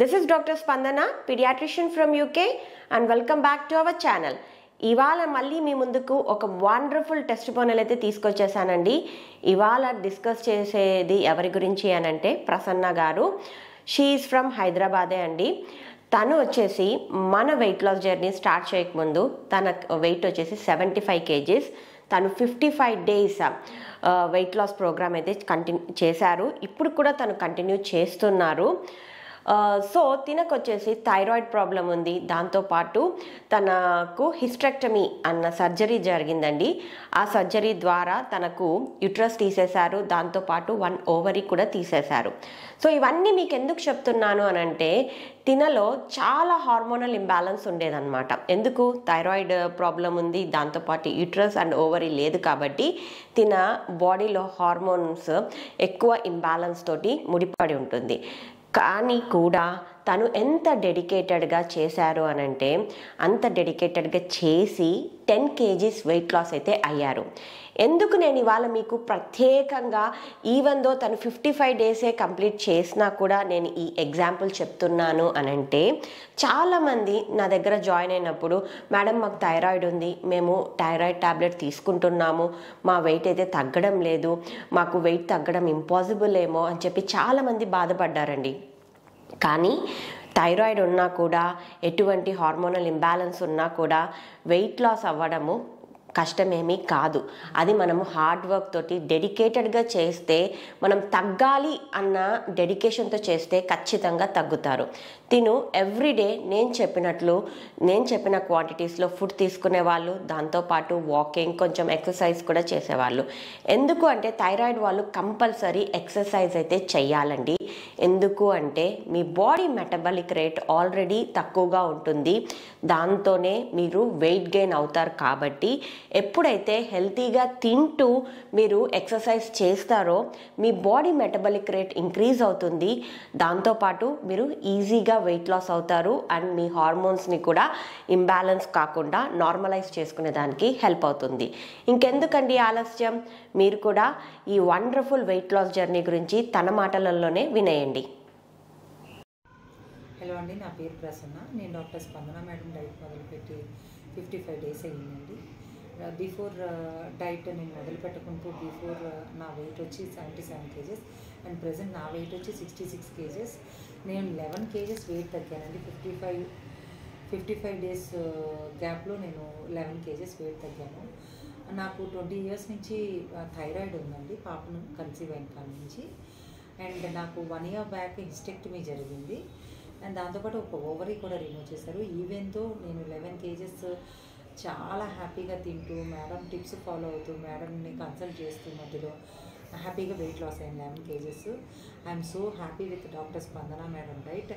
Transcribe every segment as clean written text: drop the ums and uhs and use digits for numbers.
This is Dr. Spandana, pediatrician from UK, and welcome back to our channel. ఇవాళ మళ్ళీ మీ ముందుకు ఒక wonderful testimonial అయితే తీసుకొచ్చేసానండి. ఇవాళ డిస్కస్ చేసేది ఎవరి గురించి అనంటే ప్రసన్న గారు. షీ ఈజ్ ఫ్రమ్ హైదరాబాదే అండి. తను వచ్చేసి మన వెయిట్ లాస్ జర్నీ స్టార్ట్ చేయకముందు తన వెయిట్ వచ్చేసి 75 kgs. తను 55 days వెయిట్ లాస్ ప్రోగ్రామ్ అయితే కంటిన్యూ చేశారు. ఇప్పుడు కూడా తను కంటిన్యూ చేస్తున్నారు. సో తినకు వచ్చేసి థైరాయిడ్ ప్రాబ్లం ఉంది. దాంతోపాటు తనకు హిస్టెక్టమీ అన్న సర్జరీ జరిగిందండి. ఆ సర్జరీ ద్వారా తనకు యుట్రస్ తీసేశారు. దాంతోపాటు 1 ovary కూడా తీసేశారు. సో ఇవన్నీ మీకు ఎందుకు చెప్తున్నాను అనంటే తినలో చాలా హార్మోనల్ ఇంబ్యాలెన్స్ ఉండేదన్నమాట. ఎందుకు? థైరాయిడ్ ప్రాబ్లం ఉంది, దాంతోపాటు యుట్రస్ అండ్ ఓవరీ లేదు కాబట్టి తిన బాడీలో హార్మోన్స్ ఎక్కువ ఇంబ్యాలెన్స్ తోటి ముడిపడి ఉంటుంది. కానీ కూడా తను ఎంత డెడికేటెడ్గా చేశారు అనంటే అంత డెడికేటెడ్గా చేసి 10 kgs వెయిట్ లాస్ అయితే అయ్యారు. ఎందుకు నేను ఇవాళ మీకు ప్రత్యేకంగా ఈవెన్ దో తను 55 days కంప్లీట్ చేసినా కూడా నేను ఈ ఎగ్జాంపుల్ చెప్తున్నాను అనంటే చాలామంది నా దగ్గర జాయిన్ అయినప్పుడు మేడం మాకు థైరాయిడ్ ఉంది, మేము థైరాయిడ్ టాబ్లెట్ తీసుకుంటున్నాము, మా వెయిట్ అయితే తగ్గడం లేదు, మాకు వెయిట్ తగ్గడం ఇంపాసిబుల్ ఏమో అని చెప్పి చాలామంది బాధపడ్డారండి. కానీ థైరాయిడ్ ఉన్నా కూడా ఎటువంటి హార్మోనల్ ఇంబ్యాలెన్స్ ఉన్నా కూడా వెయిట్ లాస్ అవ్వడము కష్టమేమీ కాదు. అది మనము హార్డ్ వర్క్ తోటి డెడికేటెడ్గా చేస్తే, మనం తగ్గాలి అన్న డెడికేషన్తో చేస్తే ఖచ్చితంగా తగ్గుతారు. తిను ఎవ్రీడే నేను చెప్పిన క్వాంటిటీస్లో ఫుడ్ తీసుకునే వాళ్ళు, దాంతోపాటు వాకింగ్, కొంచెం ఎక్సర్సైజ్ కూడా చేసేవాళ్ళు. ఎందుకు అంటే థైరాయిడ్ వాళ్ళు కంపల్సరీ ఎక్సర్సైజ్ అయితే చెయ్యాలండి. ఎందుకు అంటే మీ బాడీ మెటబాలిక్ రేట్ ఆల్రెడీ తక్కువగా ఉంటుంది, దాంతోనే మీరు వెయిట్ గెయిన్ అవుతారు. కాబట్టి ఎప్పుడైతే హెల్తీగా తింటూ మీరు ఎక్సర్సైజ్ చేస్తారో మీ బాడీ మెటబాలిక్ రేట్ ఇంక్రీజ్ అవుతుంది. దాంతోపాటు మీరు ఈజీగా వెయిట్ లాస్ అవుతారు అండ్ మీ హార్మోన్స్ని కూడా ఇంబ్యాలెన్స్ కాకుండా నార్మలైజ్ చేసుకునే దానికి హెల్ప్ అవుతుంది. ఇంకెందుకండి ఆలస్యం, మీరు కూడా ఈ వండర్ఫుల్ వెయిట్ లాస్ జర్నీ గురించి తన మాటలలోనే వినేయండి. హలో అండి, నా పేరు ప్రసన్న. నేను డాక్టర్ స్పందన మేడం డైట్ మొదలుపెట్టి 55 days అయ్యిందండి. బిఫోర్ డైట్ నేను మొదలు పెట్టకుంటూ బిఫోర్ నా వెయిట్ వచ్చి 77 kgs అండ్ ప్రజెంట్ నా వెయిట్ వచ్చి 66 kgs. నేను 11 kgs వెయిట్ తగ్గానండి. 55 days గ్యాప్లో నేను 11 kgs వెయిట్ తగ్గాను. నాకు 20 years నుంచి థైరాయిడ్ ఉందండి, పాపను కన్సీవ్ అయిన కాడి నుంచి. అండ్ నాకు 1 year బ్యాక్ హిస్టెక్టమీ జరిగింది అండ్ దాంతోపాటు ఒక ఓవరీ కూడా రిమూవ్ చేశారు. ఈవెన్ దో నేను 11 kgs చాలా హ్యాపీగా తింటూ మేడం టిప్స్ ఫాలో అవుతూ మేడంని కన్సల్ట్ చేస్తూ మధ్యలో హ్యాపీగా వెయిట్ లాస్ అయ్యాను 11 kgs. I'm so happy with doctor స్పందన మేడం డైట్.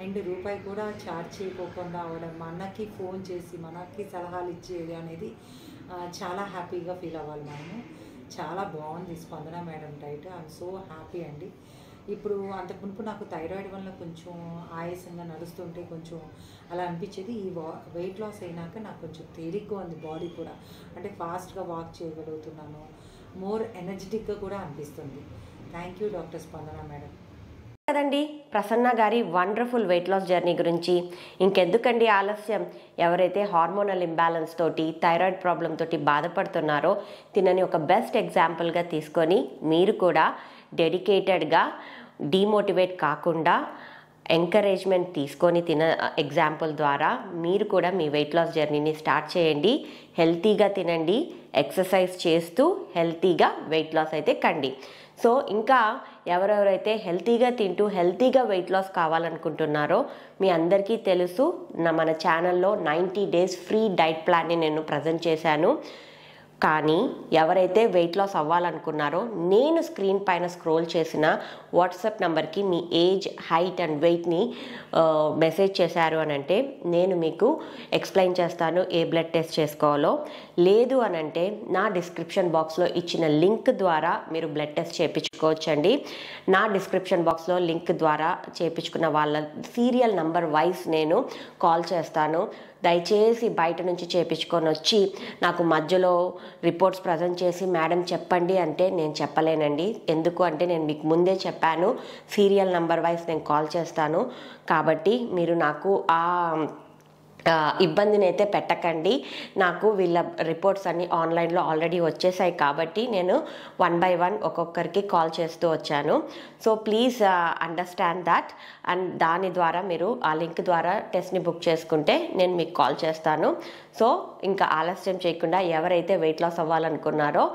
అండ్ రూపాయి కూడా ఛార్జ్ చేయకోకుండా అవడం, మనకి ఫోన్ చేసి మనకి సలహాలు ఇచ్చేది అనేది చాలా హ్యాపీగా ఫీల్ అవ్వాలి మనము. చాలా బాగుంది స్పందన madam diet. I'm so happy అండి. ఇప్పుడు అంతకుముందు నాకు థైరాయిడ్ వల్ల కొంచెం ఆయాసంగా నడుస్తుంటే కొంచెం అలా అనిపించేది. ఈ వెయిట్ లాస్ అయినాక నాకు కొంచెం తేలిగ్గా ఉంది బాడీ కూడా, అంటే ఫాస్ట్గా వాక్ చేయగలుగుతున్నాను, మోర్ ఎనర్జెటిక్గా కూడా అనిపిస్తుంది. థ్యాంక్ యూ డాక్టర్ స్పందన మేడం. కదండి ప్రసన్న గారి వండర్ఫుల్ వెయిట్ లాస్ జర్నీ గురించి. ఇంకెందుకండి ఆలస్యం, ఎవరైతే హార్మోనల్ ఇంబ్యాలెన్స్ తోటి థైరాయిడ్ ప్రాబ్లం తోటి బాధపడుతున్నారో తినని ఒక బెస్ట్ ఎగ్జాంపుల్గా తీసుకొని మీరు కూడా డెడికేటెడ్గా డీమోటివేట్ కాకుండా ఎంకరేజ్మెంట్ తీసుకొని తిన ఎగ్జాంపుల్ ద్వారా మీరు కూడా మీ వెయిట్ లాస్ జర్నీని స్టార్ట్ చేయండి. హెల్తీగా తినండి, ఎక్సర్సైజ్ చేస్తూ హెల్తీగా వెయిట్ లాస్ అయితే కండి. సో ఇంకా ఎవరెవరైతే హెల్తీగా తింటూ హెల్తీగా వెయిట్ లాస్ కావాలనుకుంటున్నారో మీ అందరికీ తెలుసు, మన ఛానల్లో 90 days ఫ్రీ డైట్ ప్లాన్ని నేను ప్రజెంట్ చేశాను. కానీ ఎవరైతే వెయిట్ లాస్ అవ్వాలనుకున్నారో నేను స్క్రీన్ పైన స్క్రోల్ చేసిన వాట్సాప్ నెంబర్కి మీ ఏజ్, హైట్ అండ్ వెయిట్ని మెసేజ్ చేశారు అని అంటే నేను మీకు ఎక్స్ప్లెయిన్ చేస్తాను ఏ బ్లడ్ టెస్ట్ చేసుకోవాలో. లేదు అని అంటే నా డిస్క్రిప్షన్ బాక్స్లో ఇచ్చిన లింక్ ద్వారా మీరు బ్లడ్ టెస్ట్ చేయించుకోవచ్చండి. నా డిస్క్రిప్షన్ బాక్స్లో లింక్ ద్వారా చేయించుకున్న వాళ్ళ సీరియల్ నంబర్ వైజ్ నేను కాల్ చేస్తాను. దయచేసి బయట నుంచి చేయించుకొని వచ్చి నాకు మధ్యలో రిపోర్ట్స్ ప్రజెంట్ చేసి మేడం చెప్పండి అంటే నేను చెప్పలేనండి. ఎందుకు అంటే నేను మీకు ముందే చెప్పాను, సీరియల్ నంబర్ వైజ్ నేను కాల్ చేస్తాను. కాబట్టి మీరు నాకు ఇబ్బందిని అయితే పెట్టకండి. నాకు వీళ్ళ రిపోర్ట్స్ అన్నీ ఆన్లైన్లో ఆల్రెడీ వచ్చేసాయి కాబట్టి నేను 1 by 1 ఒక్కొక్కరికి కాల్ చేస్తూ వచ్చాను. So please understand that. And దాని ద్వారా మీరు ఆ లింక్ ద్వారా టెస్ట్ని బుక్ చేసుకుంటే నేను మీకు కాల్ చేస్తాను. సో ఇంకా ఆలస్యం చేయకుండా ఎవరైతే వెయిట్ లాస్ అవ్వాలనుకున్నారో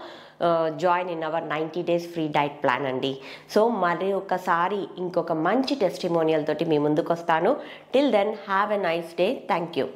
join in our 90 days free diet plan అండి. సో మరి ఒకసారి ఇంకొక మంచి టెస్టిమోనియల్ తోటి మీ ముందుకు వస్తాను. Till then have a nice day. Thank you.